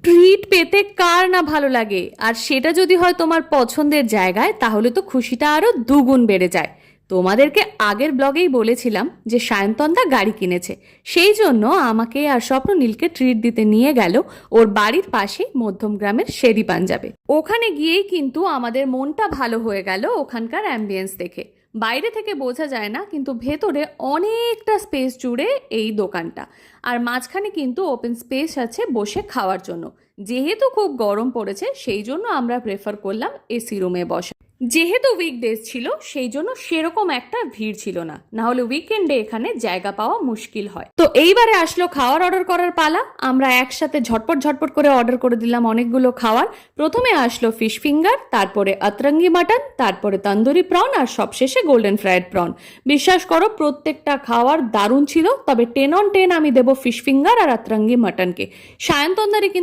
Treat পেতে কার না ভালো লাগে, আর সেটা যদি হয় তোমার পছন্দের জায়গায়, তাহলে তো খুশিটা আরো দ্বিগুণ বেড়ে যায়। তোমাদেরকে আগের ব্লগেই বলেছিলাম যে সায়ন্তনদা গাড়ি কিনেছে, সেই জন্য আমাকে আর স্বপ্ননীলকে ট্রিট দিতে নিয়ে গেল ওর বাড়ির পাশেই মধ্যমগ্রামের শেরি পাঞ্জাবে। ওখানে গিয়েই কিন্তু আমাদের মনটা ভালো হয়ে গেল ওখানকার অ্যাম্বিয়েন্স দেখে। বাইরে থেকে বোঝা যায় না, কিন্তু ভেতরে অনেকটা স্পেস জুড়ে এই দোকানটা, আর মাঝখানে কিন্তু ওপেন স্পেস আছে বসে খাওয়ার জন্য। যেহেতু খুব গরম পড়েছে, সেই জন্য আমরা প্রেফার করলাম এসি রুমে বসা। যেহেতু উইকডেজ ছিল, সেই জন্য সেরকম একটা ভিড় ছিল না, না হলে উইকেন্ডে এখানে জায়গা পাওয়া মুশকিল হয়। তো এইবারে আসলো খাওয়ার অর্ডার করার পালা। আমরা একসাথে ঝটপট ঝটপট করে অর্ডার করে দিলাম অনেকগুলো খাবার। প্রথমে আসলো ফিশ ফিঙ্গার, তারপরে আতরঙ্গি মাটন, তারপরে তন্দুরি প্রন, আর সবশেষে গোল্ডেন ফ্রাইড প্রন। বিশ্বাস করো প্রত্যেকটা খাবার দারুণ ছিল, তবে 10 on 10 আমি দেবো ফিশ ফিঙ্গার আর আতরঙ্গি মাটনকে। সায়ন্তনদারি